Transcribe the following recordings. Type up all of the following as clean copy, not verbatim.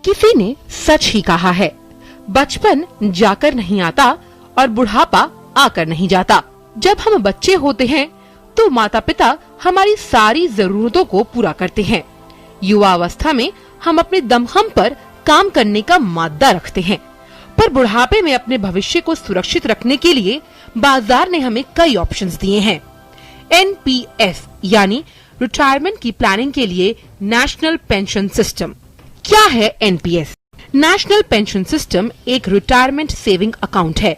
किसी ने सच ही कहा है, बचपन जाकर नहीं आता और बुढ़ापा आकर नहीं जाता। जब हम बच्चे होते हैं तो माता पिता हमारी सारी जरूरतों को पूरा करते हैं। युवावस्था में हम अपने दमखम पर काम करने का मादा रखते हैं, पर बुढ़ापे में अपने भविष्य को सुरक्षित रखने के लिए बाजार ने हमें कई ऑप्शंस दिए हैं। एनपीएस यानी रिटायरमेंट की प्लानिंग के लिए नेशनल पेंशन सिस्टम। क्या है एनपीएस? नेशनल पेंशन सिस्टम एक रिटायरमेंट सेविंग अकाउंट है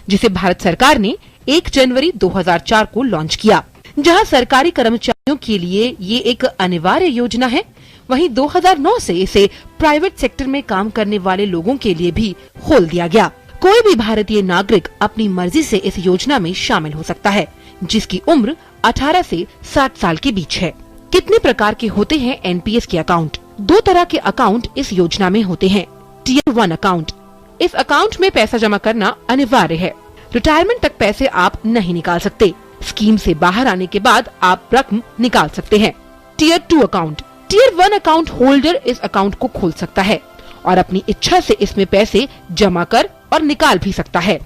जिसे भारत सरकार ने 1 जनवरी 2004 को लॉन्च किया। जहां सरकारी कर्मचारियों के लिए ये एक अनिवार्य योजना है, वहीं 2009 से इसे प्राइवेट सेक्टर में काम करने वाले लोगों के लिए भी खोल दिया गया। कोई भी भारतीय नागरिक अपनी मर्जी से इस योजना में शामिल हो सकता है, जिसकी उम्र 18 से 60 साल के बीच है। कितने प्रकार के होते हैं एनपीएस के अकाउंट? 2 तरह के अकाउंट इस योजना में होते हैं। टियर 1 अकाउंट, इस अकाउंट में पैसा जमा करना अनिवार्य है। रिटायरमेंट तक पैसे आप नहीं निकाल सकते। स्कीम से बाहर आने के बाद आप रकम निकाल सकते हैं। Tier 2 account, tier 1 account holder इस अकाउंट को खोल सकता है और अपनी इच्छा से इसमें पैसे जमा कर और निकाल भी सकता है।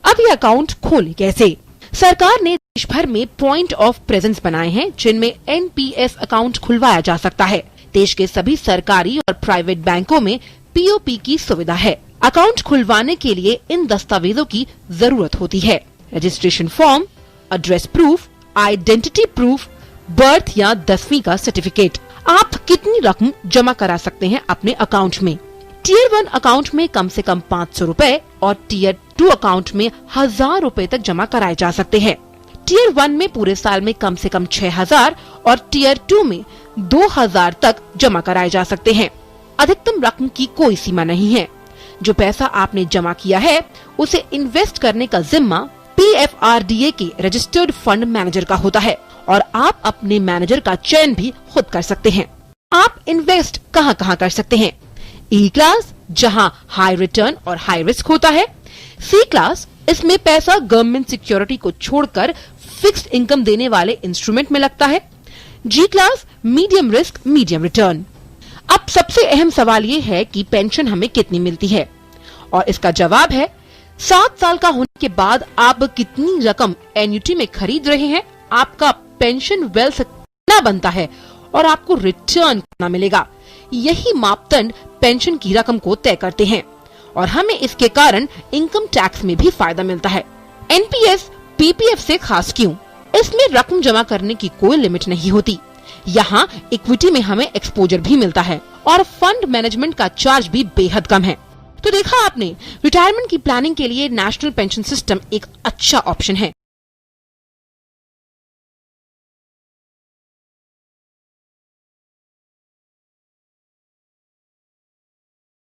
अब ये अकाउंट खोले कैसे? सरकार ने देश भर में पॉइंट ऑफ प्रेजेंस बनाए हैं जिनमें एनपीएस अकाउंट खुलवाया जा सकता है। देश के सभी सरकारी और प्राइवेट बैंकों में पीओपी की सुविधा है। अकाउंट खुलवाने के लिए इन दस्तावेजों की जरूरत होती है: registration form, address proof, identity proof, birth या 10वीं का सर्टिफिकेट। आप कितनी रकम जमा करा सकते हैं अपने अकाउंट में? टियर 1 अकाउंट में कम से कम 500 रूपए और टियर 2 अकाउंट में 1000 रूपए तक जमा कराए जा सकते हैं। टियर 1 में पूरे साल में कम से कम 6000 और टियर 2 में 2000 तक जमा कराए जा सकते हैं। अधिकतम रकम की कोई सीमा नहीं है। जो पैसा आपने जमा किया है उसे इन्वेस्ट करने का जिम्मा पीएफआरडीए के रजिस्टर्ड फंड मैनेजर का होता है और आप अपने मैनेजर का चयन भी खुद कर सकते हैं। आप इन्वेस्ट कहां कहां कर सकते हैं? ई क्लास, जहां हाई रिटर्न और हाई रिस्क होता है। सी क्लास, इसमें पैसा गवर्नमेंट सिक्योरिटी को छोड़कर फिक्स्ड इनकम देने वाले इंस्ट्रूमेंट में लगता है। G class, medium risk medium return. अब सबसे अहम सवाल ये है कि पेंशन हमें कितनी मिलती है, और इसका जवाब है 7 साल का होने के बाद आप कितनी रकम एन्युटी में खरीद रहे हैं, आपका पेंशन वेल्थ कितना बनता है और आपको रिटर्न कितना मिलेगा। यही मापदंड पेंशन की रकम को तय करते हैं और हमें इसके कारण इनकम टैक्स में भी फायदा मिलता है। एनपीएस पीपीएफ से खास क्यों? इसमें रकम जमा करने की कोई लिमिट नहीं होती। यहाँ इक्विटी में हमें एक्सपोजर भी मिलता है और फंड मैनेजमेंट का चार्ज भी बेहद कम है। तो देखा आपने, रिटायरमेंट की प्लानिंग के लिए नेशनल पेंशन सिस्टम एक अच्छा ऑप्शन है।